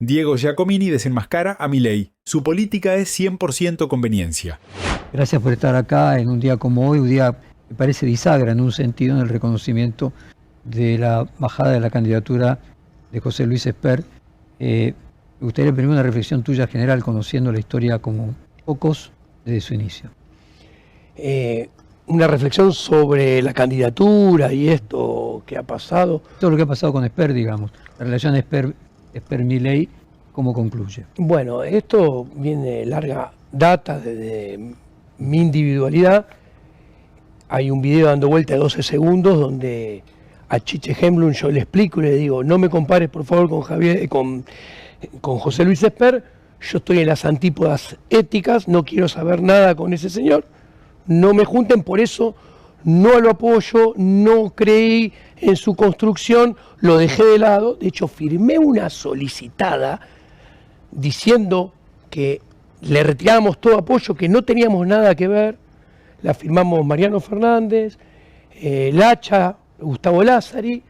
Diego Giacomini desenmascara a Milei. Su política es 100% conveniencia. Gracias por estar acá en un día como hoy, un día que parece bisagra en un sentido en el reconocimiento de la bajada de la candidatura de José Luis Esper. Me gustaría pedir una reflexión tuya general, conociendo la historia como pocos desde su inicio. Una reflexión sobre la candidatura y esto que ha pasado. Todo lo que ha pasado con Esper, digamos, la relación Esper-Milei, ¿cómo concluye? Bueno, esto viene de larga data, desde mi individualidad. Hay un video dando vuelta de 12 segundos donde a Chiche Hemblum yo le explico y le digo: no me compares por favor con José Luis Esper, yo estoy en las antípodas éticas, no quiero saber nada con ese señor, no me junten, por eso no lo apoyo, no creí en su construcción, lo dejé de lado. De hecho, firmé una solicitada diciendo que le retirábamos todo apoyo, que no teníamos nada que ver. La firmamos Mariano Fernández, Lacha, Gustavo Lázari,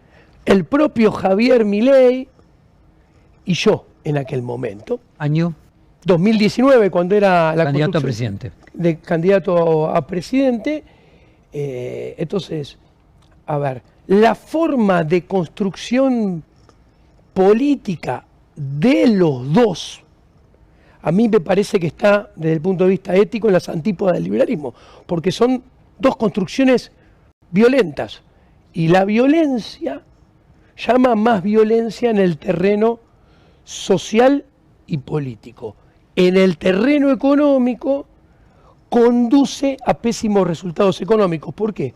el propio Javier Milei y yo en aquel momento. ¿Año? 2019, cuando era la candidato a presidente. De candidato a presidente. Entonces, a ver, la forma de construcción política de los dos, a mí me parece que está, desde el punto de vista ético, en las antípodas del liberalismo, porque son dos construcciones violentas, y la violencia llama más violencia en el terreno social y político. En el terreno económico conduce a pésimos resultados económicos. ¿Por qué?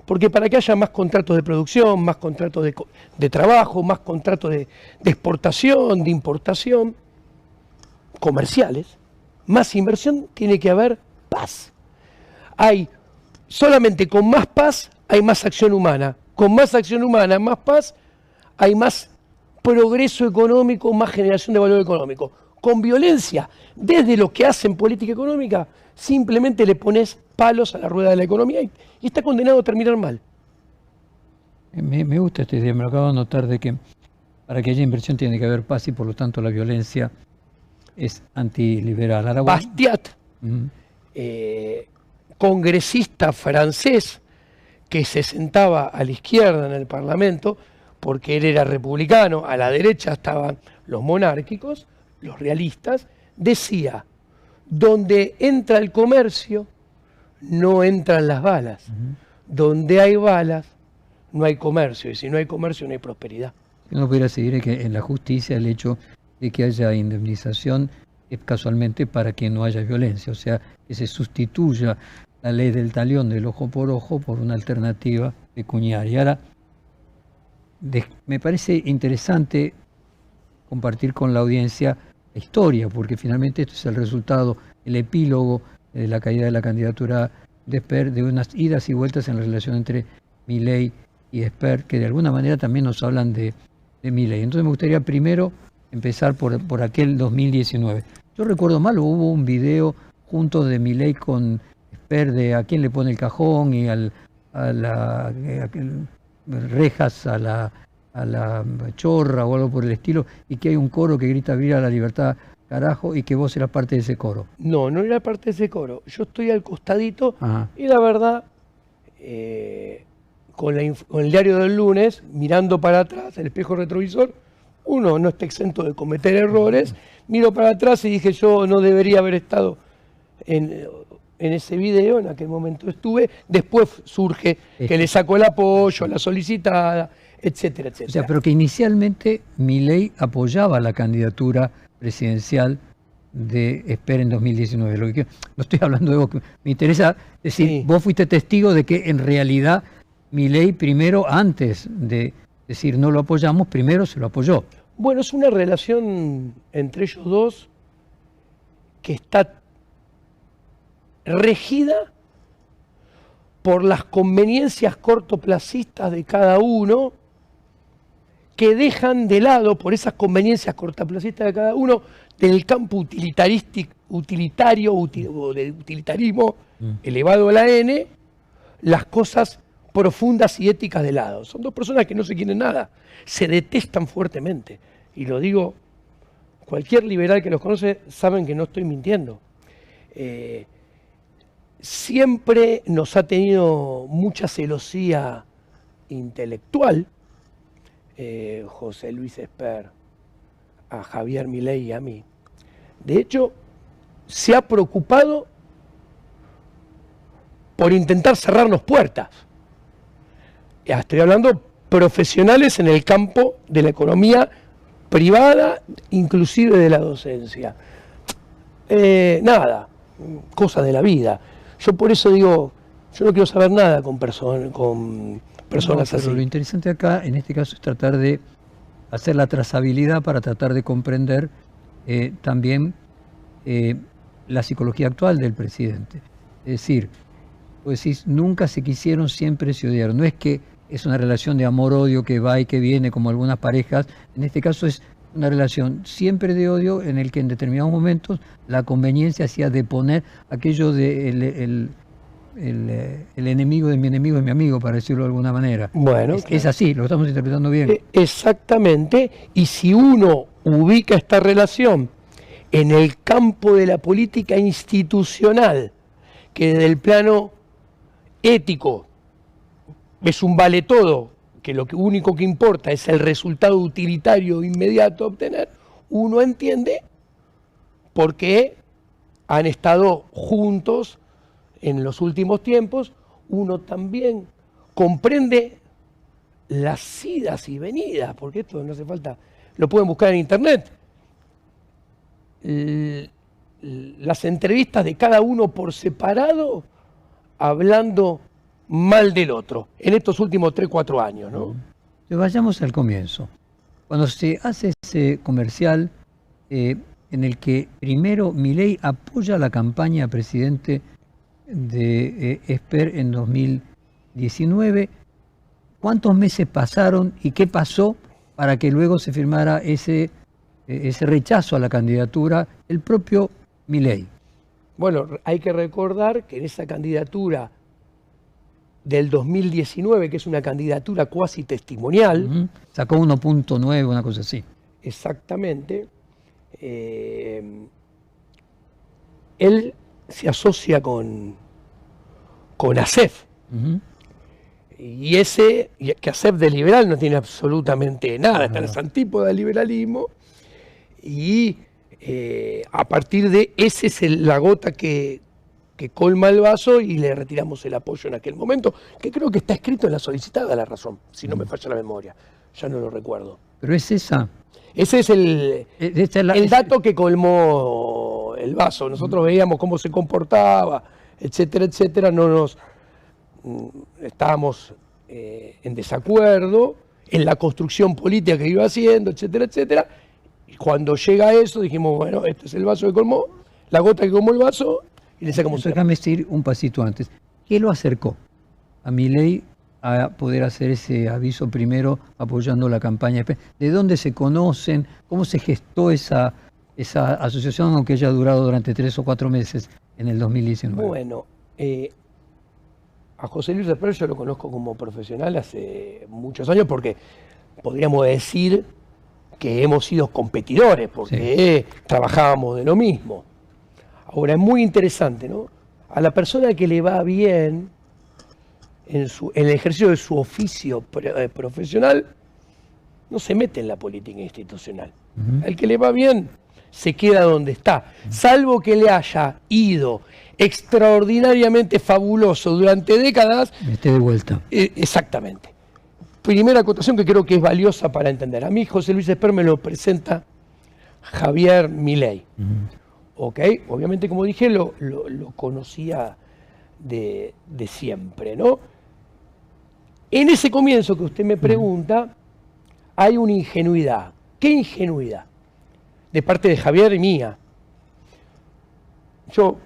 Porque para que haya más contratos de producción, más contratos de trabajo, más contratos de exportación, de importación, comerciales, más inversión, tiene que haber paz. Solamente con más paz hay más acción humana. Con más acción humana, más paz, hay más progreso económico, más generación de valor económico. Con violencia, desde lo que hacen política económica, simplemente le pones palos a la rueda de la economía y está condenado a terminar mal. Me gusta esta idea, me lo acabo de notar, de que para que haya inversión tiene que haber paz y por lo tanto la violencia es antiliberal. Ahora, Bastiat, congresista francés que se sentaba a la izquierda en el Parlamento, porque él era republicano, a la derecha estaban los monárquicos, los realistas, decía: donde entra el comercio, no entran las balas. Donde hay balas, no hay comercio. Y si no hay comercio, no hay prosperidad. Uno pudiera seguir que en la justicia el hecho de que haya indemnización es casualmente para que no haya violencia. O sea, que se sustituya la ley del talión del ojo por una alternativa pecuniaria. Ahora, me parece interesante compartir con la audiencia la historia, porque finalmente esto es el resultado, el epílogo de la caída de la candidatura de Esper, de unas idas y vueltas en la relación entre Milei y Esper, que de alguna manera también nos hablan de Milei. Entonces me gustaría primero empezar por aquel 2019. Yo recuerdo mal, hubo un video junto de Milei con Esper de a quién le pone el cajón y rejas a la chorra o algo por el estilo, y que hay un coro que grita viva la libertad, carajo, y que vos eras parte de ese coro. No era parte de ese coro. Yo estoy al costadito. Ajá. Y la verdad, con el diario del lunes, mirando para atrás, el espejo retrovisor, uno no está exento de cometer errores. Miro para atrás y dije: yo no debería haber estado en ese video, en aquel momento estuve. Después surge que le sacó el apoyo, la solicitada, etcétera, etcétera. O sea, pero que inicialmente Milei apoyaba la candidatura presidencial de Esper en 2019. No estoy hablando de vos, me interesa decir, sí. Vos fuiste testigo de que en realidad Milei primero, antes de decir no lo apoyamos, primero se lo apoyó. Bueno, es una relación entre ellos dos que está regida por las conveniencias cortoplacistas de cada uno, que dejan de lado, por esas conveniencias cortoplacistas de cada uno, del campo utilitario o del utilitarismo elevado a la N, las cosas profundas y éticas de lado. Son dos personas que no se quieren nada, se detestan fuertemente. Y lo digo cualquier liberal que los conoce saben que no estoy mintiendo. Siempre nos ha tenido mucha celosía intelectual, José Luis Esper, a Javier Milei y a mí. De hecho, se ha preocupado por intentar cerrarnos puertas. Estoy hablando profesionales en el campo de la economía privada, inclusive de la docencia. Nada, cosas de la vida. Yo por eso digo, yo no quiero saber nada con personas Pero así. lo interesante acá, en este caso, es tratar de hacer la trazabilidad para tratar de comprender también la psicología actual del presidente. Es decir, pues decís, nunca se quisieron, siempre se odiaron. No es que es una relación de amor-odio que va y que viene como algunas parejas. En este caso es una relación siempre de odio en el que en determinados momentos la conveniencia hacía de poner aquello de el enemigo de mi enemigo es mi amigo, para decirlo de alguna manera. Bueno, es así, lo estamos interpretando bien. Exactamente, y si uno ubica esta relación en el campo de la política institucional, que desde el plano ético es un vale todo, que lo único que importa es el resultado utilitario inmediato a obtener, uno entiende por qué han estado juntos en los últimos tiempos. Uno también comprende las idas y venidas, porque esto no hace falta, lo pueden buscar en internet. Las entrevistas de cada uno por separado hablando mal del otro, en estos últimos 3-4 años, ¿no? Vayamos al comienzo. Cuando se hace ese comercial en el que primero Milei apoya la campaña a presidente de Esper en 2019, ¿cuántos meses pasaron y qué pasó para que luego se firmara ese rechazo a la candidatura el propio Milei? Bueno, hay que recordar que en esa candidatura del 2019, que es una candidatura cuasi testimonial. Sacó 1.9, una cosa así. Exactamente. Él se asocia con ASEF. Y que ASEF de liberal no tiene absolutamente nada, está en las antípodas del liberalismo. Y a partir de ese es la gota que colma el vaso y le retiramos el apoyo en aquel momento, que creo que está escrito en la solicitada la razón, si no me falla la memoria, ya no lo recuerdo. Pero es esa. Ese es el dato que colmó el vaso. Nosotros veíamos cómo se comportaba, etcétera, etcétera, estábamos en desacuerdo en la construcción política que iba haciendo, etcétera, etcétera. Y cuando llega eso dijimos, bueno, este es el vaso que colmó, la gota que colmó el vaso. Y le sacamos. Déjame decir un pasito antes. ¿Qué lo acercó a Milei a poder hacer ese aviso primero apoyando la campaña? ¿De dónde se conocen? ¿Cómo se gestó esa asociación, aunque haya durado durante 3 o 4 meses en el 2019? Bueno, a José Luis Esper yo lo conozco como profesional hace muchos años, porque podríamos decir que hemos sido competidores, porque trabajábamos de lo mismo. Ahora, es muy interesante, ¿no? A la persona que le va bien en el ejercicio de su oficio profesional, no se mete en la política institucional. Al que le va bien, se queda donde está. Salvo que le haya ido extraordinariamente fabuloso durante décadas. Esté de vuelta. Exactamente. Primera acotación que creo que es valiosa para entender. A mí José Luis Esper me lo presenta Javier Milei. ¿Ok? Obviamente, como dije, lo conocía de siempre, ¿no? En ese comienzo que usted me pregunta, hay una ingenuidad. ¿Qué ingenuidad? De parte de Javier y mía. Yo,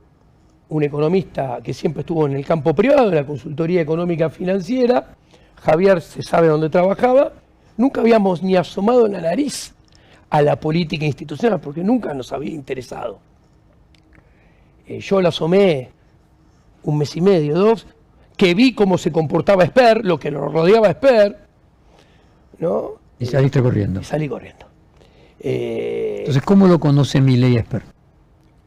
un economista que siempre estuvo en el campo privado, en la consultoría económica financiera, Javier se sabe dónde trabajaba, nunca habíamos ni asomado la nariz a la política institucional, porque nunca nos había interesado. Yo la asomé 1 mes y medio, 2, que vi cómo se comportaba Esper, lo que lo rodeaba a Esper, ¿no? Y saliste corriendo. Y salí corriendo. Entonces, ¿cómo lo conoce Milei Esper?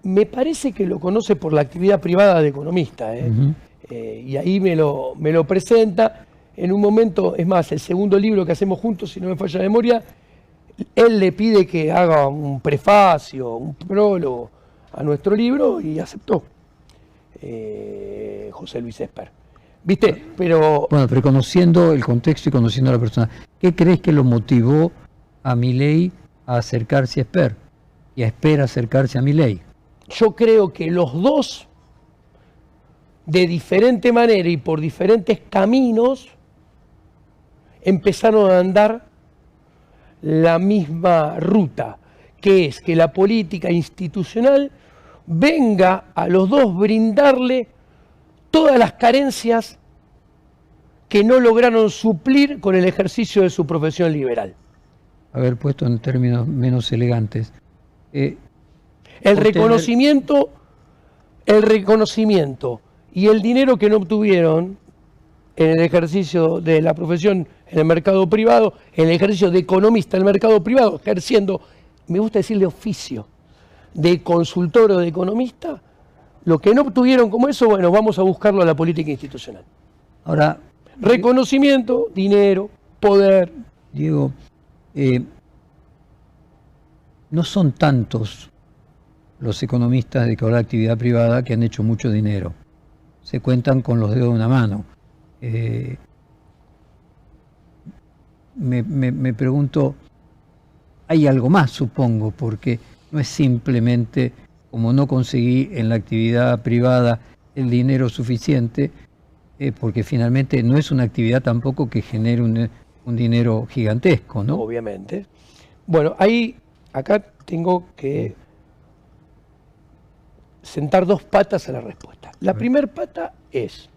Me parece que lo conoce por la actividad privada de economista, Ujú. Y ahí me lo presenta. En un momento, es más, el segundo libro que hacemos juntos, si no me falla la memoria, él le pide que haga un prefacio, un prólogo a nuestro libro y aceptó, José Luis Esper. ¿Viste? Pero Bueno, pero conociendo el contexto y conociendo a la persona, ¿qué crees que lo motivó a Milei a acercarse a Esper y a Esper a acercarse a Milei? yo creo que los dos, de diferente manera y por diferentes caminos, empezaron a andar la misma ruta, que es que la política institucional venga a los dos brindarle todas las carencias que no lograron suplir con el ejercicio de su profesión liberal. Haber puesto en términos menos elegantes. El Obtener- reconocimiento y el dinero que no obtuvieron en el ejercicio de la profesión en el mercado privado, en el ejercicio de economista en el mercado privado, ejerciendo, me gusta decirle oficio, de consultor o de economista, lo que no obtuvieron como eso, bueno, vamos a buscarlo a la política institucional. Ahora, Reconocimiento, dinero, poder. Diego, no son tantos los economistas dedicados a la actividad privada que han hecho mucho dinero. Se cuentan con los dedos de una mano. Me pregunto, hay algo más, supongo, porque no es simplemente como no conseguí en la actividad privada el dinero suficiente, porque finalmente no es una actividad tampoco que genere un dinero gigantesco, ¿no? Obviamente. Bueno, acá tengo que sentar dos patas a la respuesta. La primera pata es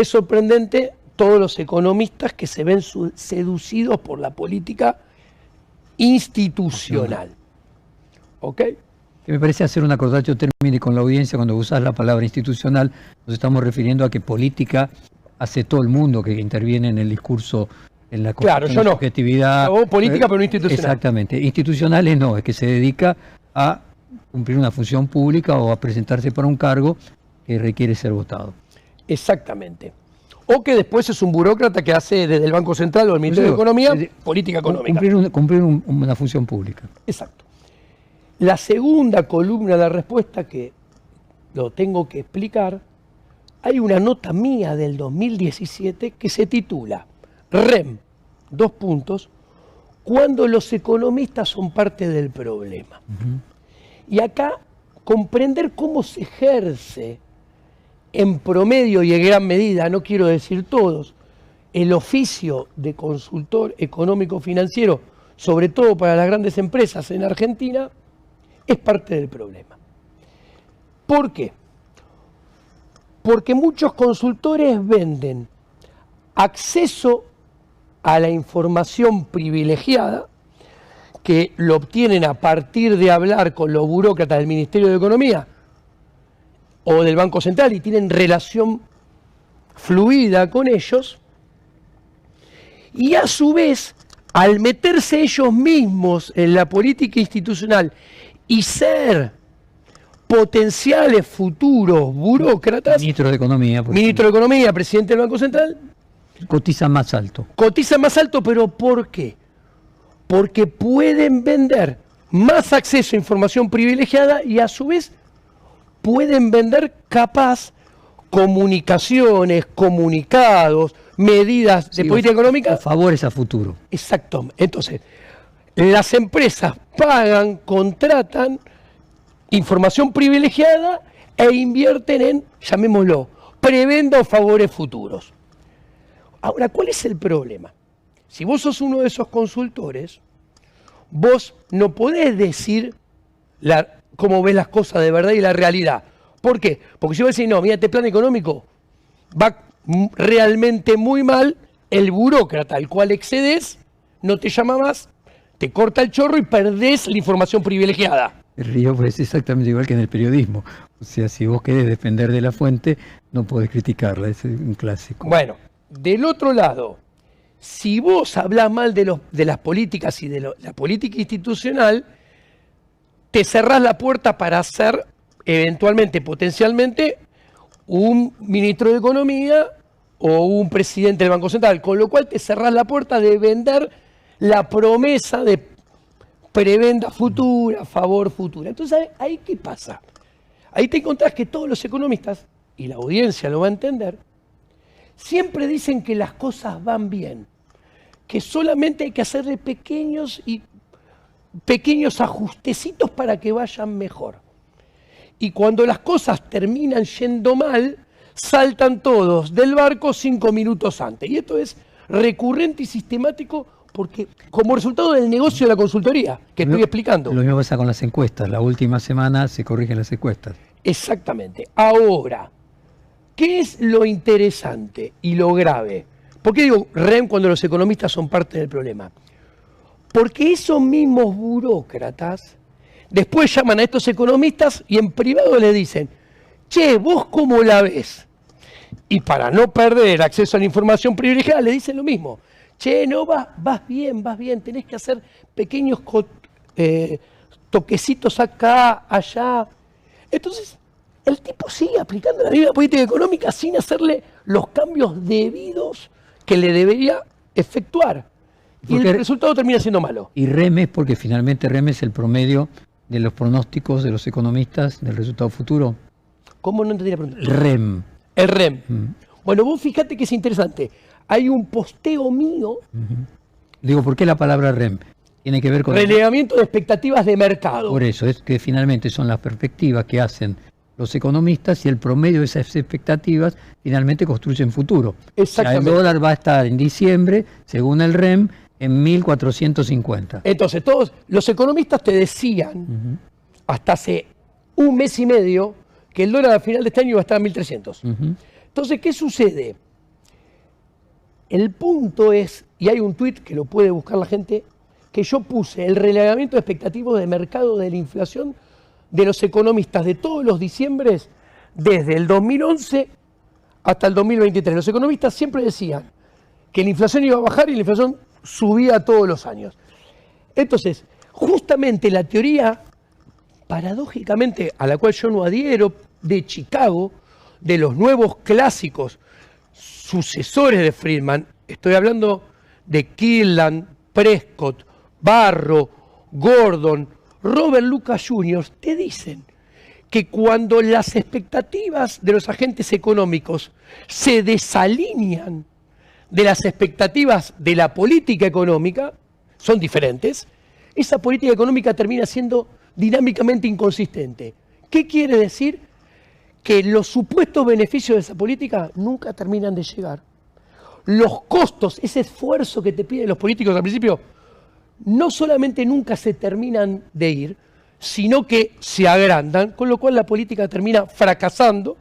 sorprendente todos los economistas que se ven seducidos por la política institucional. ¿Ok? Que me parece hacer un acordato término con la audiencia cuando usas la palabra institucional, nos estamos refiriendo a que política hace todo el mundo que interviene en el discurso, en la Claro, yo no. subjetividad. Hago política, pero no institucional. Exactamente. Institucionales no, es que se dedica a cumplir una función pública o a presentarse para un cargo que requiere ser votado. Exactamente. O que después es un burócrata que hace desde el Banco Central o el Ministerio de Economía política económica. Cumplir una función pública. Exacto. La segunda columna de la respuesta, que lo tengo que explicar, hay una nota mía del 2017 que se titula REM, cuando los economistas son parte del problema. Y acá comprender cómo se ejerce en promedio y en gran medida, no quiero decir todos, el oficio de consultor económico financiero, sobre todo para las grandes empresas en Argentina, es parte del problema. ¿Por qué? Porque muchos consultores venden acceso a la información privilegiada, que lo obtienen a partir de hablar con los burócratas del Ministerio de Economía o del Banco Central y tienen relación fluida con ellos, y a su vez, al meterse ellos mismos en la política institucional y ser potenciales futuros burócratas, Ministro de Economía, por ministro de Economía, presidente del Banco Central, ejemplo, cotiza más alto. cotizan más alto, pero ¿por qué? Porque pueden vender más acceso a información privilegiada y a su vez pueden vender capaz comunicaciones, comunicados, medidas de Sí, política económica. Favores a futuro. Exacto. Entonces, las empresas pagan, contratan información privilegiada e invierten en, llamémoslo, prebenda o favores futuros. Ahora, ¿cuál es el problema? Si vos sos uno de esos consultores, vos no podés decir cómo ves las cosas de verdad y la realidad. ¿Por qué? Porque si vos decís, no, mira, este plan económico va realmente muy mal, el burócrata al cual excedes no te llama más, te corta el chorro y perdés la información privilegiada. El río pues, es exactamente igual que en el periodismo. O sea, si vos querés depender de la fuente, no podés criticarla, es un clásico. Bueno, del otro lado, si vos hablás mal de las políticas y de la política institucional, te cerrás la puerta para ser eventualmente, potencialmente, un ministro de Economía o un presidente del Banco Central, con lo cual te cerrás la puerta de vender la promesa de prebenda futura, favor futura. Entonces, ¿ahí qué pasa? Ahí te encontrás que todos los economistas, y la audiencia lo va a entender, siempre dicen que las cosas van bien, que solamente hay que hacerle pequeños ajustecitos para que vayan mejor. Y cuando las cosas terminan yendo mal, saltan todos del barco 5 minutos antes. Y esto es recurrente y sistemático porque como resultado del negocio de la consultoría, que estoy explicando. Lo mismo pasa con las encuestas. La última semana se corrigen las encuestas. Exactamente. Ahora, ¿qué es lo interesante y lo grave? ¿Por qué digo REM cuando los economistas son parte del problema? Porque esos mismos burócratas después llaman a estos economistas y en privado le dicen, che, ¿vos cómo la ves? Y para no perder acceso a la información privilegiada le dicen lo mismo. Che, no, vas bien, tenés que hacer pequeños toquecitos acá, allá. Entonces, el tipo sigue aplicando la misma política económica sin hacerle los cambios debidos que le debería efectuar. Y el resultado termina siendo malo. Y REM es porque finalmente REM es el promedio de los pronósticos de los economistas del resultado futuro. ¿Cómo no entendí la pregunta? REM. El REM. Bueno, vos fíjate que es interesante. Hay un posteo mío. Digo, ¿por qué la palabra REM? Tiene que ver con... Relevamiento de expectativas de mercado. Por eso, es que finalmente son las perspectivas que hacen los economistas y el promedio de esas expectativas finalmente construyen futuro. Exactamente. O sea, el dólar va a estar en diciembre, según el REM, en 1450. Entonces, todos los economistas te decían, hasta hace un mes y medio, que el dólar al final de este año iba a estar en 1300. Entonces, ¿qué sucede? El punto es, y hay un tuit que lo puede buscar la gente, que yo puse el relevamiento de expectativas de mercado de la inflación de los economistas de todos los diciembres, desde el 2011 hasta el 2023. Los economistas siempre decían que la inflación iba a bajar y la inflación subía todos los años. Entonces, justamente la teoría, paradójicamente, a la cual yo no adhiero, de Chicago, de los nuevos clásicos sucesores de Friedman, estoy hablando de Kirtland, Prescott, Barro, Gordon, Robert Lucas Jr., te dicen que cuando las expectativas de los agentes económicos se desalinean de las expectativas de la política económica, son diferentes, esa política económica termina siendo dinámicamente inconsistente. ¿Qué quiere decir? Que los supuestos beneficios de esa política nunca terminan de llegar. Los costos, ese esfuerzo que te piden los políticos al principio, no solamente nunca se terminan de ir, sino que se agrandan, con lo cual la política termina fracasando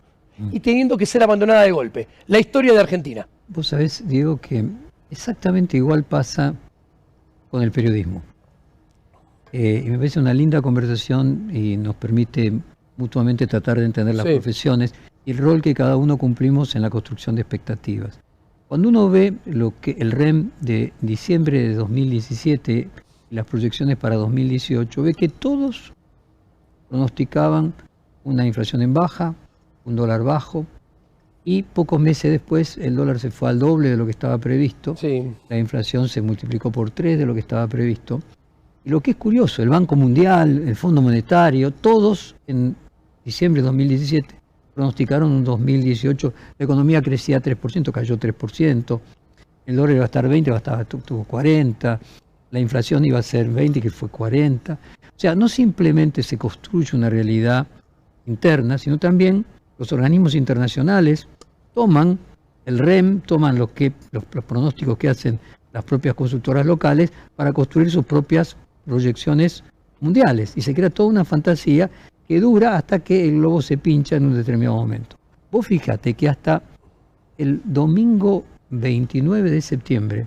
y teniendo que ser abandonada de golpe. La historia de Argentina. Vos sabés, Diego, que exactamente igual pasa con el periodismo. Y me parece una linda conversación y nos permite mutuamente tratar de entender las profesiones y el rol que cada uno cumplimos en la construcción de expectativas. Cuando uno ve el REM de diciembre de 2017 y las proyecciones para 2018, ve que todos pronosticaban una inflación en baja, un dólar bajo, y pocos meses después el dólar se fue al doble de lo que estaba previsto, la inflación se multiplicó por 3 de lo que estaba previsto. Y lo que es curioso, el Banco Mundial, el Fondo Monetario, todos en diciembre de 2017 pronosticaron un 2018, la economía crecía 3%, cayó 3%, el dólar iba a estar 20, tuvo 40, la inflación iba a ser 20, que fue 40. O sea, no simplemente se construye una realidad interna, sino también los organismos internacionales toman el REM, toman los pronósticos que hacen las propias consultoras locales para construir sus propias proyecciones mundiales. Y se crea toda una fantasía que dura hasta que el globo se pincha en un determinado momento. Vos fíjate que hasta el domingo 29 de septiembre,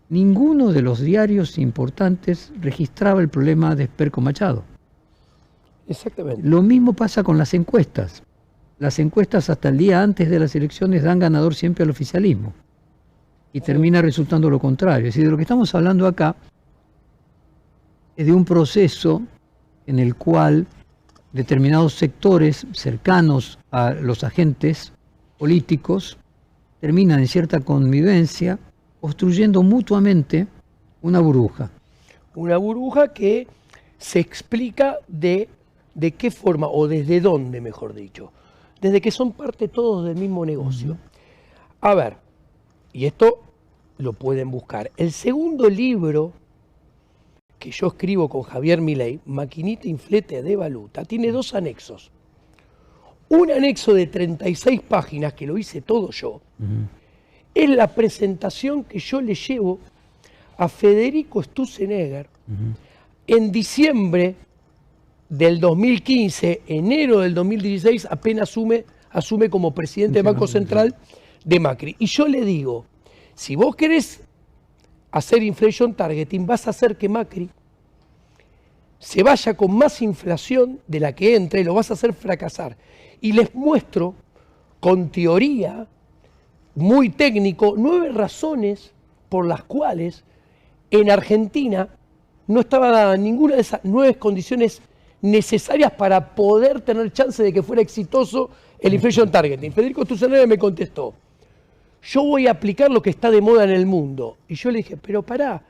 ninguno de los diarios importantes registraba el problema de Esperco Machado. Exactamente. Lo mismo pasa con las encuestas. Las encuestas hasta el día antes de las elecciones dan ganador siempre al oficialismo. y termina resultando lo contrario. Es decir, de lo que estamos hablando acá es de un proceso en el cual determinados sectores cercanos a los agentes políticos terminan en cierta convivencia construyendo mutuamente una burbuja. Una burbuja que se explica de qué forma, o desde dónde, mejor dicho. Desde que son parte todos del mismo negocio. A ver, y esto lo pueden buscar. El segundo libro que yo escribo con Javier Milei, Maquinita Inflete de Valuta, tiene 2 anexos. Un anexo de 36 páginas, que lo hice todo yo, es la presentación que yo le llevo a Federico Sturzenegger en diciembre del 2015, enero del 2016, apenas asume como presidente del Banco Central de Macri. Y yo le digo, si vos querés hacer inflation targeting, vas a hacer que Macri se vaya con más inflación de la que entra y lo vas a hacer fracasar. Y les muestro con teoría, muy técnico, 9 razones por las cuales en Argentina no estaba dada ninguna de esas 9 condiciones necesarias para poder tener chance de que fuera exitoso el inflation targeting. Federico Sturzenegger me contestó, yo voy a aplicar lo que está de moda en el mundo. Y yo le dije, pero pará.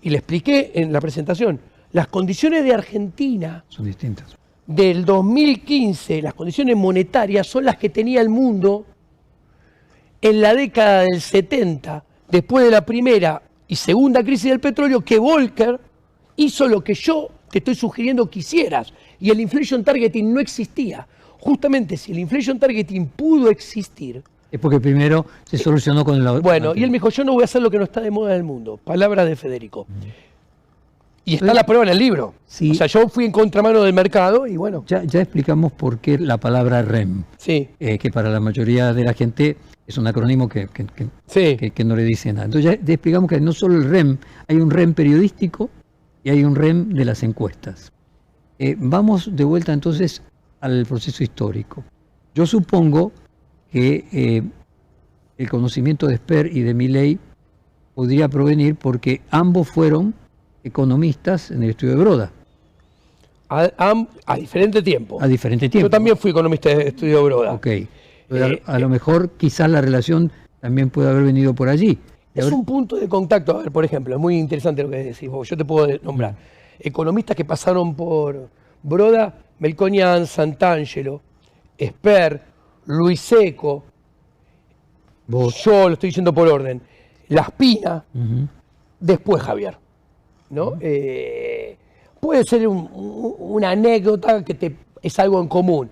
Y le expliqué en la presentación, las condiciones de Argentina Son distintas. del 2015, las condiciones monetarias son las que tenía el mundo en la década del 70, después de la primera y segunda crisis del petróleo, que Volcker hizo lo que yo te estoy sugiriendo que hicieras, y el inflation targeting no existía. Justamente si el inflation targeting pudo existir, Es porque primero se solucionó con la... bueno, y él me dijo, yo no voy a hacer lo que no está de moda en el mundo. Palabras de Federico. Y está la prueba en el libro. Sí. O sea, yo fui en contramano del mercado y bueno. Ya explicamos por qué la palabra REM, Sí, que para la mayoría de la gente es un acrónimo que sí. no le dice nada. Entonces ya explicamos que no solo el REM, hay un REM periodístico y hay un REM de las encuestas. Vamos de vuelta entonces al proceso histórico. Yo supongo que el conocimiento de Esper y de Milei podría provenir porque ambos fueron economistas en el estudio de Broda, A diferente tiempo. a diferente tiempo. Yo también fui economista de estudio de Broda. Ok. A lo mejor quizás la relación también puede haber venido por allí. Es un punto de contacto. A ver, por ejemplo, es muy interesante lo que decís vos. Yo te puedo nombrar economistas que pasaron por Broda: Melconian, Santangelo, Esper, Luis Seco. Vos. Yo lo estoy diciendo por orden. Laspina, Ujú. después Javier. ¿No? Puede ser una anécdota que es algo en común.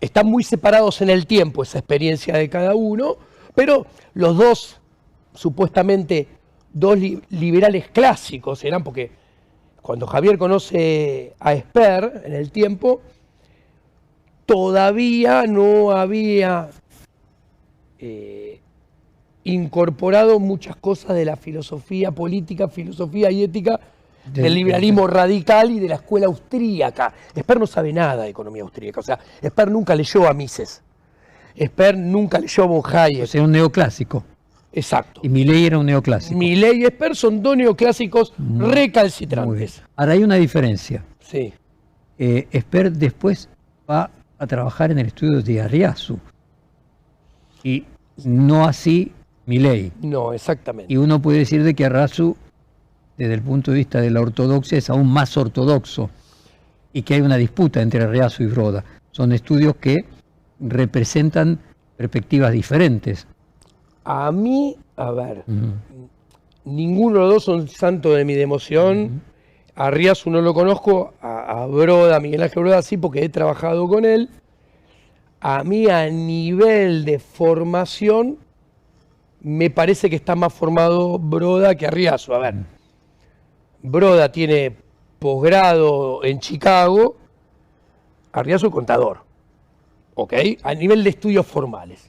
Están muy separados en el tiempo esa experiencia de cada uno, pero los dos, supuestamente, dos liberales clásicos eran, porque cuando Javier conoce a Esper en el tiempo, todavía no había incorporado muchas cosas de la filosofía política, filosofía y ética del liberalismo radical y de la escuela austríaca. Esper no sabe nada de economía austríaca, o sea, Esper nunca leyó a Mises, Esper nunca leyó a von Hayek. O sea, un neoclásico. Exacto. Y Milei era un neoclásico. Milei y Esper son dos neoclásicos Muy bien. recalcitrantes. Ahora hay una diferencia. Sí. Esper después va a trabajar en el estudio de Arriazu. Y no así Milei. No, exactamente. Y uno puede decir de que Arriazu, desde el punto de vista de la ortodoxia, es aún más ortodoxo. Y que hay una disputa entre Arriazu y Broda. Son estudios que representan perspectivas diferentes. A mí, a ver, ninguno de los dos son santo de mi devoción. A Arriazu no lo conozco, a Broda, a Miguel Ángel Broda sí, porque he trabajado con él. A mí, a nivel de formación, me parece que está más formado Broda que Arriazu. A ver, Broda tiene posgrado en Chicago, Arriazu contador, ¿ok? A nivel de estudios formales.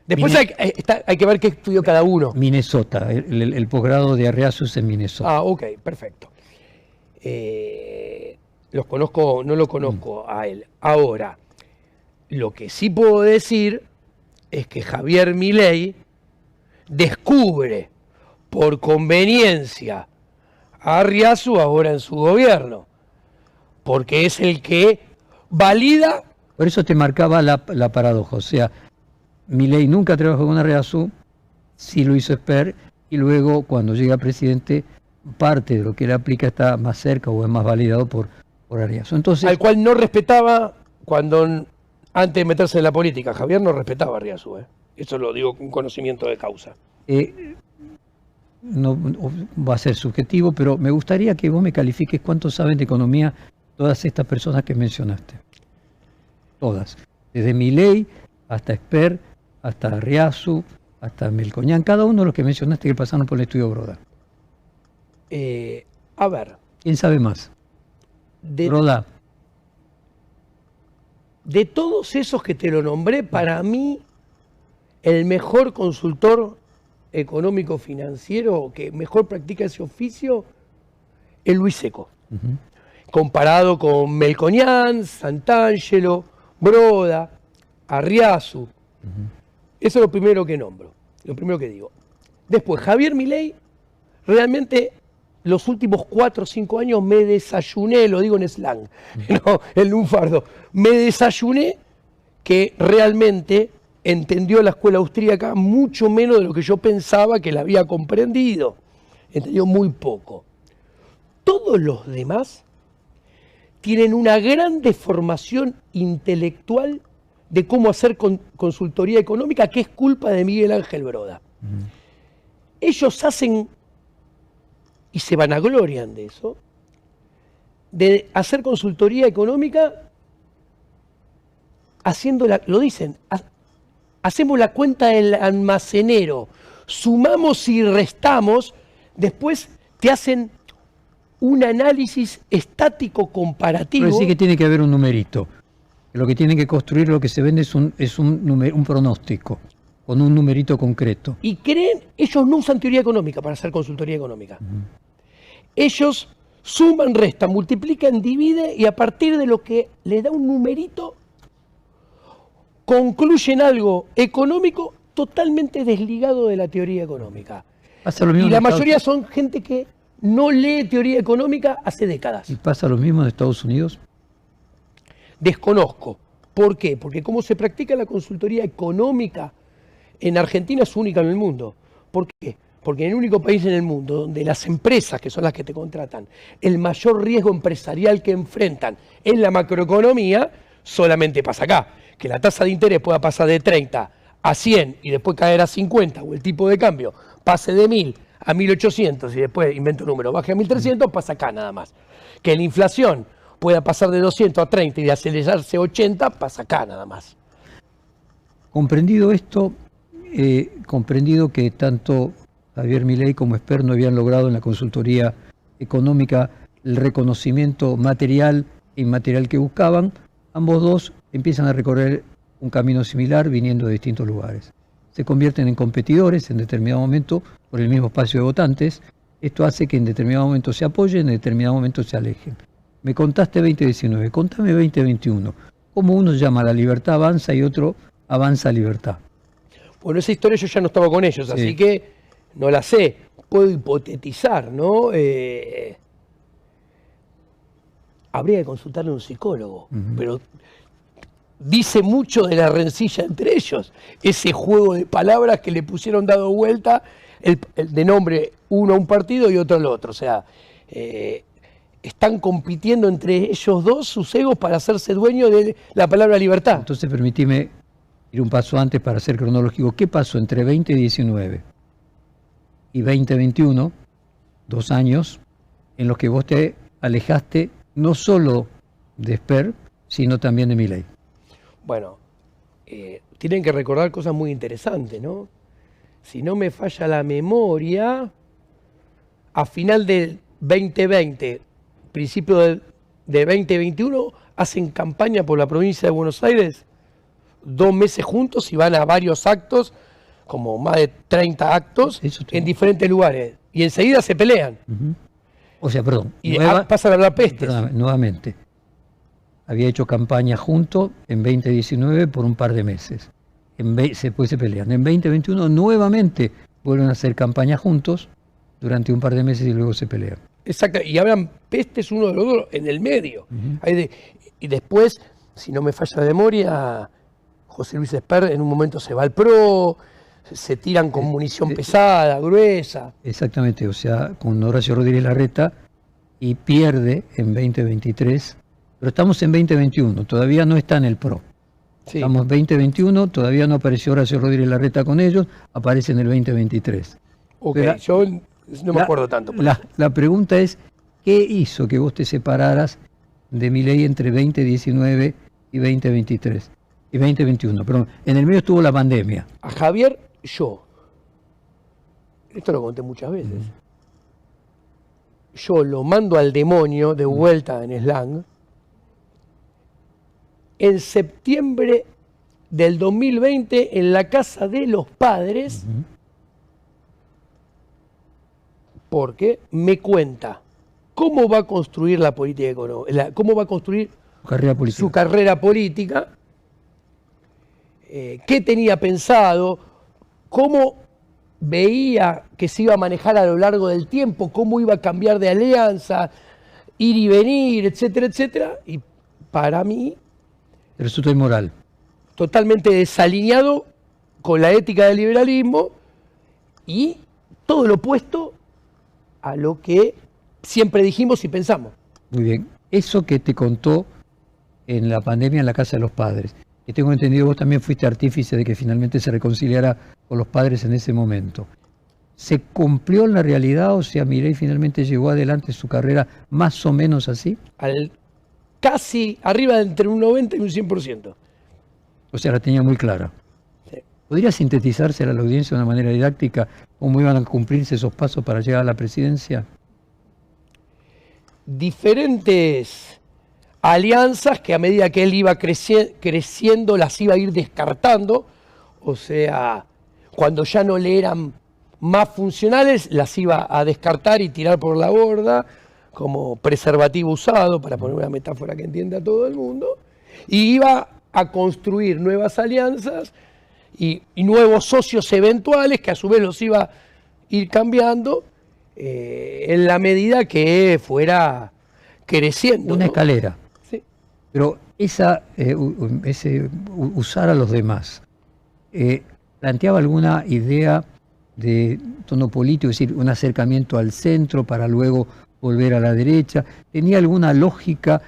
Después hay que ver qué estudió cada uno. Minnesota, el posgrado de Arriazu es en Minnesota. Ah, ok, perfecto. Los conozco, no lo conozco a él. Ahora, lo que sí puedo decir es que Javier Milei descubre por conveniencia a Arriazu ahora en su gobierno, porque es el que valida. Por eso te marcaba la paradoja. O sea, Milei nunca trabajó con Arriazu, sí lo hizo Esper, y luego cuando llega presidente, parte de lo que él aplica está más cerca o es más validado por Arriazu. Entonces, Al cual no respetaba cuando, antes de meterse en la política, Javier no respetaba a Arriazu. Eso lo digo con conocimiento de causa. no va a ser subjetivo, pero me gustaría que vos me califiques cuánto saben de economía todas estas personas que mencionaste. Todas. Desde Milei hasta Esper, hasta Arriazu, hasta Melconian, cada uno de los que mencionaste que pasaron por el estudio Broda. A ver. ¿Quién sabe más? Broda. De todos esos que te lo nombré, para mí, el mejor consultor económico financiero que mejor practica ese oficio es Luis Seco. Comparado con Melconian, Santangelo, Broda, Arriazu. Eso es lo primero que nombro, lo primero que digo. Después, Javier Milei, realmente los últimos 4 o 5 años me desayuné, lo digo en slang, no en lunfardo, me desayuné que realmente entendió la escuela austríaca mucho menos de lo que yo pensaba que la había comprendido. Entendió muy poco. Todos los demás tienen una gran deformación intelectual de cómo hacer consultoría económica, que es culpa de Miguel Ángel Broda. Ellos hacen, y se vanaglorian de eso, de hacer consultoría económica haciendo lo dicen, hacemos la cuenta del almacenero, sumamos y restamos, después te hacen un análisis estático comparativo. Pero sí que tiene que haber un numerito. Lo que tienen que construir, lo que se vende es un pronóstico, con un numerito concreto. Y creen, ellos no usan teoría económica para hacer consultoría económica. Ellos suman, restan, multiplican, dividen y a partir de lo que les da un numerito, concluyen algo económico totalmente desligado de la teoría económica. Pasa lo mismo Y la en Estados mayoría son gente que no lee teoría económica hace décadas. ¿Y pasa lo mismo en Estados Unidos? Desconozco. ¿Por qué? Porque como se practica la consultoría económica en Argentina es única en el mundo. ¿Por qué? Porque en el único país en el mundo donde las empresas, que son las que te contratan, el mayor riesgo empresarial que enfrentan en la macroeconomía, solamente pasa acá. Que la tasa de interés pueda pasar de 30 a 100 y después caer a 50, o el tipo de cambio pase de 1000 a 1800 y después, invento un número, baje a 1300, pasa acá nada más. Que la inflación pueda pasar de 200 a 30 y de acelerarse a 80, pasa acá nada más. Comprendido esto, comprendido que tanto Javier Milei como Esper no habían logrado en la consultoría económica el reconocimiento material e inmaterial que buscaban, ambos dos empiezan a recorrer un camino similar viniendo de distintos lugares. Se convierten en competidores en determinado momento por el mismo espacio de votantes. Esto hace que en determinado momento se apoyen, en determinado momento se alejen. Me contaste 2019, contame 2021. ¿Cómo uno llama a la libertad avanza y otro avanza libertad? Bueno, esa historia yo ya no estaba con ellos, así que no la sé. Puedo hipotetizar, ¿no? Habría que consultarle a un psicólogo, pero dice mucho de la rencilla entre ellos. Ese juego de palabras que le pusieron dado vuelta, el de nombre uno a un partido y otro al otro. O sea, están compitiendo entre ellos dos sus egos para hacerse dueños de la palabra libertad. Entonces permitime ir un paso antes para ser cronológico. ¿Qué pasó entre 2019 y 2021, 2 años, en los que vos te alejaste no solo de Esper, sino también de Milei? Bueno, tienen que recordar cosas muy interesantes, ¿no? Si no me falla la memoria, a final del 2020, principio de 2021, hacen campaña por la provincia de Buenos Aires 2 meses juntos y van a varios actos, como más de 30 actos, en diferentes lugares. Y enseguida se pelean. O sea, perdón. Y pasan a hablar pestes. Perdóname, nuevamente. Había hecho campaña junto en 2019 por un par de meses. Después se pelean. En 2021 nuevamente vuelven a hacer campaña juntos durante un par de meses y luego se pelean. Exacto, y hablan pestes uno de los otros en el medio. Y después, si no me falla la memoria, José Luis Esper en un momento se va al PRO, se tiran con munición pesada, gruesa. Exactamente, o sea, con Horacio Rodríguez Larreta, y pierde en 2023, pero estamos en 2021, todavía no está en el PRO. Sí. Estamos en 2021, todavía no apareció Horacio Rodríguez Larreta con ellos, aparece en el 2023. Ok, Pero yo no me acuerdo tanto. La pregunta es, ¿qué hizo que vos te separaras de Milei entre 2019 y 2023? Y 2021, perdón. En el medio estuvo la pandemia. A Javier, esto lo conté muchas veces, yo lo mando al demonio de vuelta en slang en septiembre del 2020 en la casa de los padres, porque me cuenta cómo va a construir la política económica, cómo va a construir su carrera política, qué tenía pensado, cómo veía que se iba a manejar a lo largo del tiempo, cómo iba a cambiar de alianza, ir y venir, etcétera, etcétera. Y para mí, resultó inmoral. Totalmente desalineado con la ética del liberalismo y todo lo opuesto a lo que siempre dijimos y pensamos. Muy bien. Eso que te contó en la pandemia en la casa de los padres, que tengo entendido vos también fuiste artífice de que finalmente se reconciliara con los padres en ese momento. ¿Se cumplió en la realidad? O sea, Milei finalmente llevó adelante su carrera más o menos así. Casi arriba de entre un 90 y un 100%. O sea, la tenía muy clara. Sí. ¿Podría sintetizarse a la audiencia de una manera didáctica cómo iban a cumplirse esos pasos para llegar a la presidencia? Diferentes alianzas que a medida que él iba creciendo las iba a ir descartando, o sea, cuando ya no le eran más funcionales las iba a descartar y tirar por la borda como preservativo usado, para poner una metáfora que entienda todo el mundo, y iba a construir nuevas alianzas y nuevos socios eventuales que a su vez los iba a ir cambiando en la medida que fuera creciendo. Una escalera. Sí. Pero ese usar a los demás, ¿planteaba alguna idea de tono político, es decir, un acercamiento al centro para luego volver a la derecha? ¿Tenía alguna lógica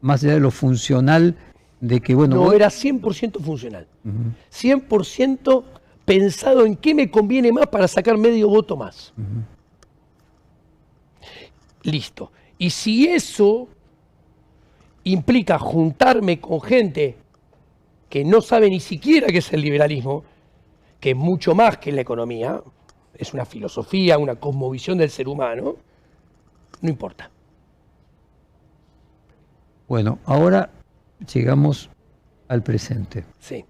más allá de lo funcional de que, bueno... No, era 100% funcional. 100% pensado en qué me conviene más para sacar medio voto más. Listo. Y si eso implica juntarme con gente que no sabe ni siquiera qué es el liberalismo, que es mucho más que la economía, es una filosofía, una cosmovisión del ser humano, no importa. Bueno, ahora llegamos al presente. Sí.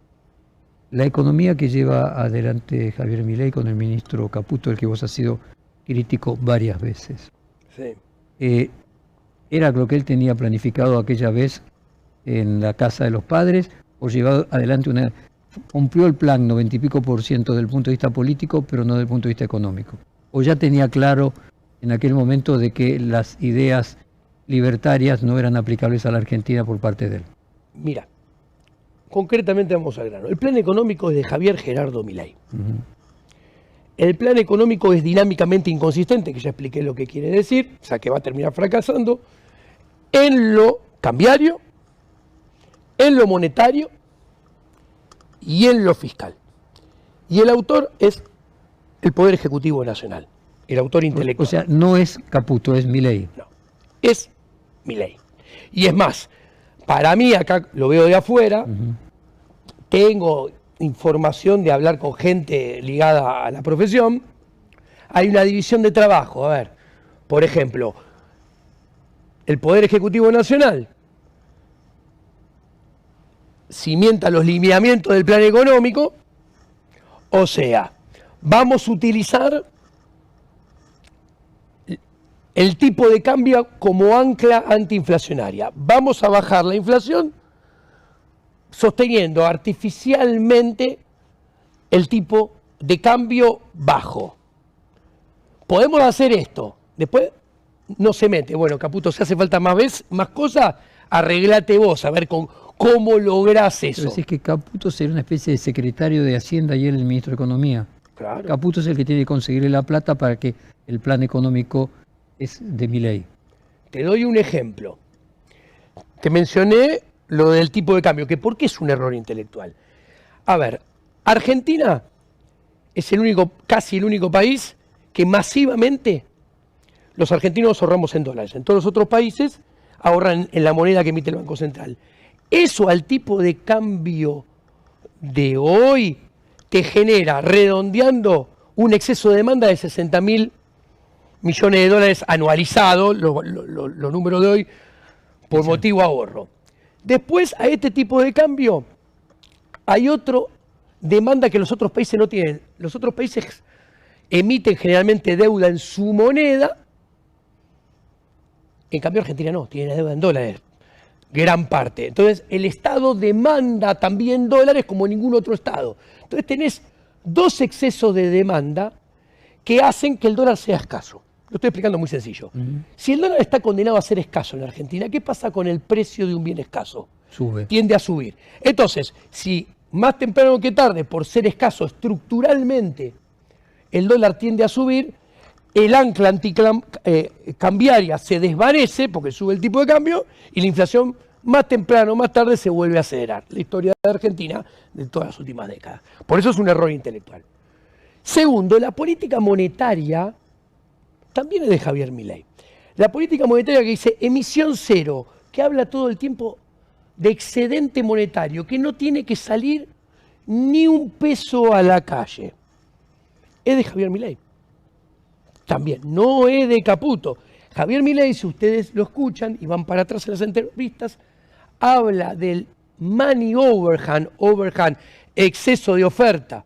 La economía que lleva adelante Javier Milei con el ministro Caputo, del que vos has sido crítico varias veces. Sí. ¿Era lo que él tenía planificado aquella vez en la casa de los padres o llevó adelante cumplió el plan 90 y pico % del punto de vista político, pero no del punto de vista económico? ¿O ya tenía claro en aquel momento de que las ideas libertarias no eran aplicables a la Argentina por parte de él? Mira, concretamente vamos al grano. El plan económico es de Javier Gerardo Milei. El plan económico es dinámicamente inconsistente, que ya expliqué lo que quiere decir, o sea que va a terminar fracasando, en lo cambiario, en lo monetario y en lo fiscal. Y el autor es el Poder Ejecutivo Nacional, el autor intelectual. O sea, no es Caputo, es Milei. No, es Milei. Y es más, para mí, acá lo veo de afuera, tengo información de hablar con gente ligada a la profesión, hay una división de trabajo. A ver, por ejemplo, el Poder Ejecutivo Nacional cimienta los lineamientos del plan económico, o sea, vamos a utilizar el tipo de cambio como ancla antiinflacionaria. Vamos a bajar la inflación sosteniendo artificialmente el tipo de cambio bajo. podemos hacer esto. Después no se mete. Bueno, Caputo, si hace falta más cosas, arreglate vos, a ver cómo lográs eso. Pero es que Caputo sería una especie de secretario de Hacienda y él el ministro de Economía. Claro. Caputo es el que tiene que conseguirle la plata para que el plan económico es de Milei. Te doy un ejemplo. Te mencioné lo del tipo de cambio, que ¿por qué es un error intelectual? A ver, Argentina es casi el único país que masivamente los argentinos ahorramos en dólares. En todos los otros países ahorran en la moneda que emite el Banco Central. Eso al tipo de cambio de hoy te genera, redondeando, un exceso de demanda de 60.000 millones de dólares anualizado, los números de hoy, por motivo ahorro. Después, a este tipo de cambio, hay otro demanda que los otros países no tienen. Los otros países emiten generalmente deuda en su moneda, en cambio Argentina no, tiene deuda en dólares, gran parte. Entonces, el Estado demanda también dólares como ningún otro Estado. Entonces, tenés dos excesos de demanda que hacen que el dólar sea escaso. Lo estoy explicando muy sencillo. Si el dólar está condenado a ser escaso en Argentina, ¿qué pasa con el precio de un bien escaso? Sube. Tiende a subir. Entonces, si más temprano que tarde, por ser escaso estructuralmente, el dólar tiende a subir, el ancla cambiaria se desvanece porque sube el tipo de cambio y la inflación más temprano o más tarde se vuelve a acelerar. La historia de Argentina de todas las últimas décadas. Por eso es un error intelectual. Segundo, la política monetaria también es de Javier Milei. La política monetaria que dice emisión cero, que habla todo el tiempo de excedente monetario, que no tiene que salir ni un peso a la calle, es de Javier Milei. También, no es de Caputo. Javier Milei, si ustedes lo escuchan y van para atrás en las entrevistas, habla del money overhang, exceso de oferta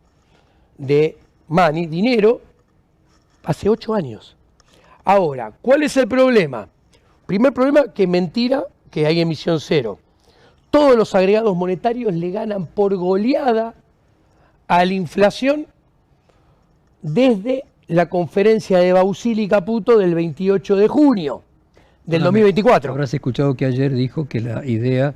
de money, dinero, hace 8 años. Ahora, ¿cuál es el problema? Primer problema, que mentira que hay emisión cero. Todos los agregados monetarios le ganan por goleada a la inflación desde la conferencia de Bausili y Caputo del 28 de junio del 2024. Habrás escuchado que ayer dijo que la idea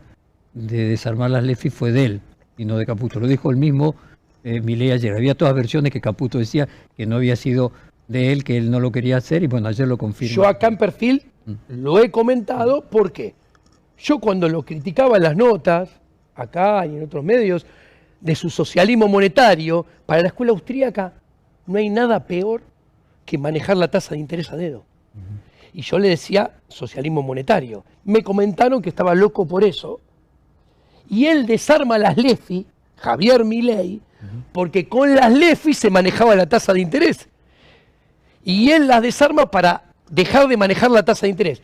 de desarmar las LEFI fue de él y no de Caputo. Lo dijo el mismo Milei ayer. Había todas versiones que Caputo decía que no había sido de él, que él no lo quería hacer, y bueno, ayer lo confirmó. Yo acá en Perfil lo he comentado porque yo cuando lo criticaba en las notas, acá y en otros medios, de su socialismo monetario, para la escuela austríaca no hay nada peor que manejar la tasa de interés a dedo. Y yo le decía socialismo monetario. Me comentaron que estaba loco por eso. Y él desarma las LEFI, Javier Milei, porque con las LEFI se manejaba la tasa de interés. Y él las desarma para dejar de manejar la tasa de interés.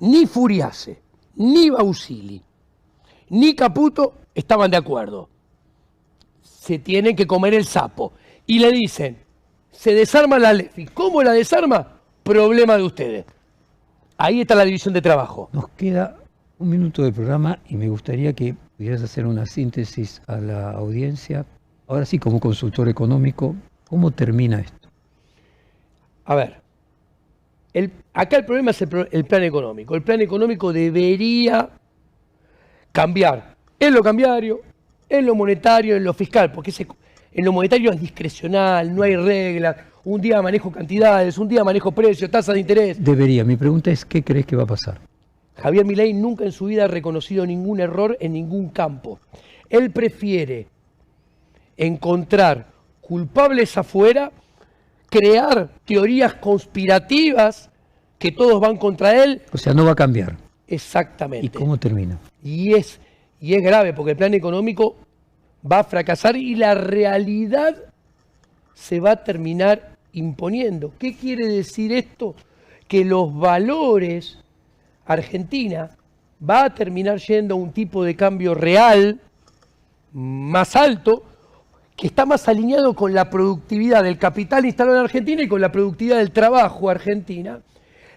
Ni Furiase, ni Bausili, ni Caputo estaban de acuerdo. Se tienen que comer el sapo. Y le dicen, se desarma la LEFI. ¿Cómo la desarma? Problema de ustedes. Ahí está la división de trabajo. Nos queda un minuto de programa y me gustaría que pudieras hacer una síntesis a la audiencia. Ahora sí, como consultor económico, ¿cómo termina esto? A ver, acá el problema es el plan económico. El plan económico debería cambiar en lo cambiario, en lo monetario, en lo fiscal, porque en lo monetario es discrecional, no hay reglas. Un día manejo cantidades, un día manejo precios, tasa de interés. Debería. Mi pregunta es, ¿qué crees que va a pasar? Javier Milei nunca en su vida ha reconocido ningún error en ningún campo. Él prefiere encontrar culpables afuera, crear teorías conspirativas que todos van contra él. O sea, no va a cambiar. Exactamente. ¿Y cómo termina? Y es grave porque el plan económico va a fracasar y la realidad se va a terminar imponiendo. ¿Qué quiere decir esto? Que los valores, Argentina va a terminar yendo a un tipo de cambio real más alto, que está más alineado con la productividad del capital instalado en Argentina y con la productividad del trabajo argentina.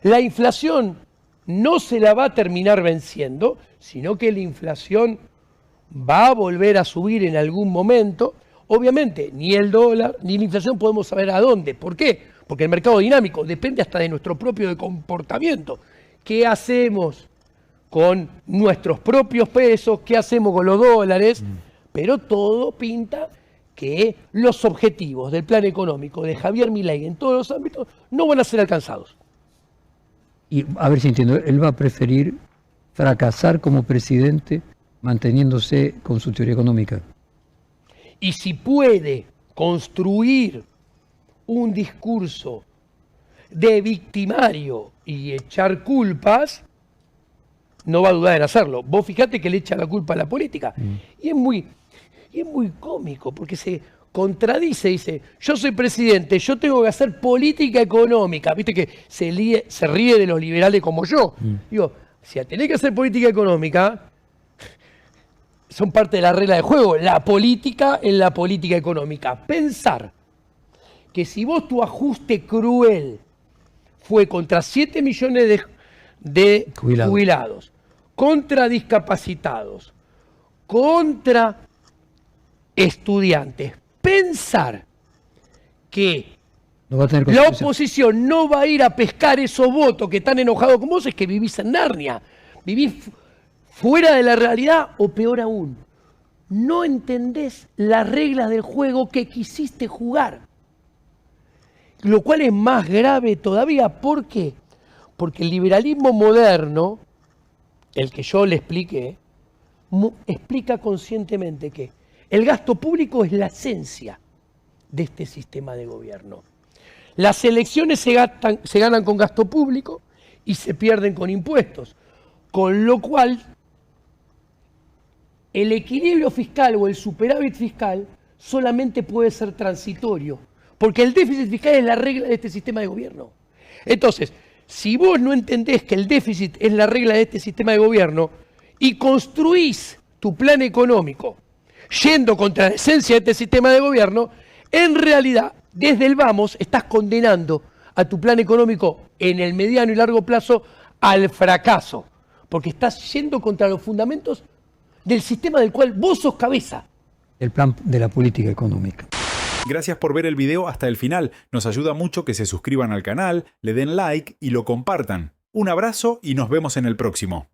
La inflación no se la va a terminar venciendo, sino que la inflación va a volver a subir en algún momento. Obviamente, ni el dólar ni la inflación podemos saber a dónde. ¿Por qué? porque el mercado dinámico depende hasta de nuestro propio comportamiento. ¿Qué hacemos con nuestros propios pesos? ¿Qué hacemos con los dólares? Pero todo pinta que los objetivos del plan económico de Javier Milei en todos los ámbitos no van a ser alcanzados. Y a ver si entiendo, él va a preferir fracasar como presidente manteniéndose con su teoría económica. Y si puede construir un discurso de victimario y echar culpas, no va a dudar en hacerlo. Vos fijate que le echa la culpa a la política. Y es muy cómico, porque se contradice, dice, yo soy presidente, yo tengo que hacer política económica. Viste que se ríe de los liberales como yo. Digo, si tenés que hacer política económica, son parte de la regla de juego, la política en la política económica. Pensar que si vos tu ajuste cruel fue contra 7 millones de jubilados, contra discapacitados, contra estudiantes, pensar que No va a tener la consecuencias. oposición no va a ir a pescar esos votos que están enojados con vos, es que vivís en Narnia, vivís fuera de la realidad, o peor aún, no entendés las reglas del juego que quisiste jugar. Lo cual es más grave todavía. ¿Por qué? Porque el liberalismo moderno, el que yo le expliqué, explica conscientemente que el gasto público es la esencia de este sistema de gobierno. Las elecciones se ganan con gasto público y se pierden con impuestos, con lo cual el equilibrio fiscal o el superávit fiscal solamente puede ser transitorio, porque el déficit fiscal es la regla de este sistema de gobierno. Entonces, si vos no entendés que el déficit es la regla de este sistema de gobierno y construís tu plan económico yendo contra la esencia de este sistema de gobierno, en realidad, desde el vamos, estás condenando a tu plan económico en el mediano y largo plazo al fracaso, porque estás yendo contra los fundamentos del sistema del cual vos sos cabeza. El plan de la política económica. Gracias por ver el video hasta el final. Nos ayuda mucho que se suscriban al canal, le den like y lo compartan. Un abrazo y nos vemos en el próximo.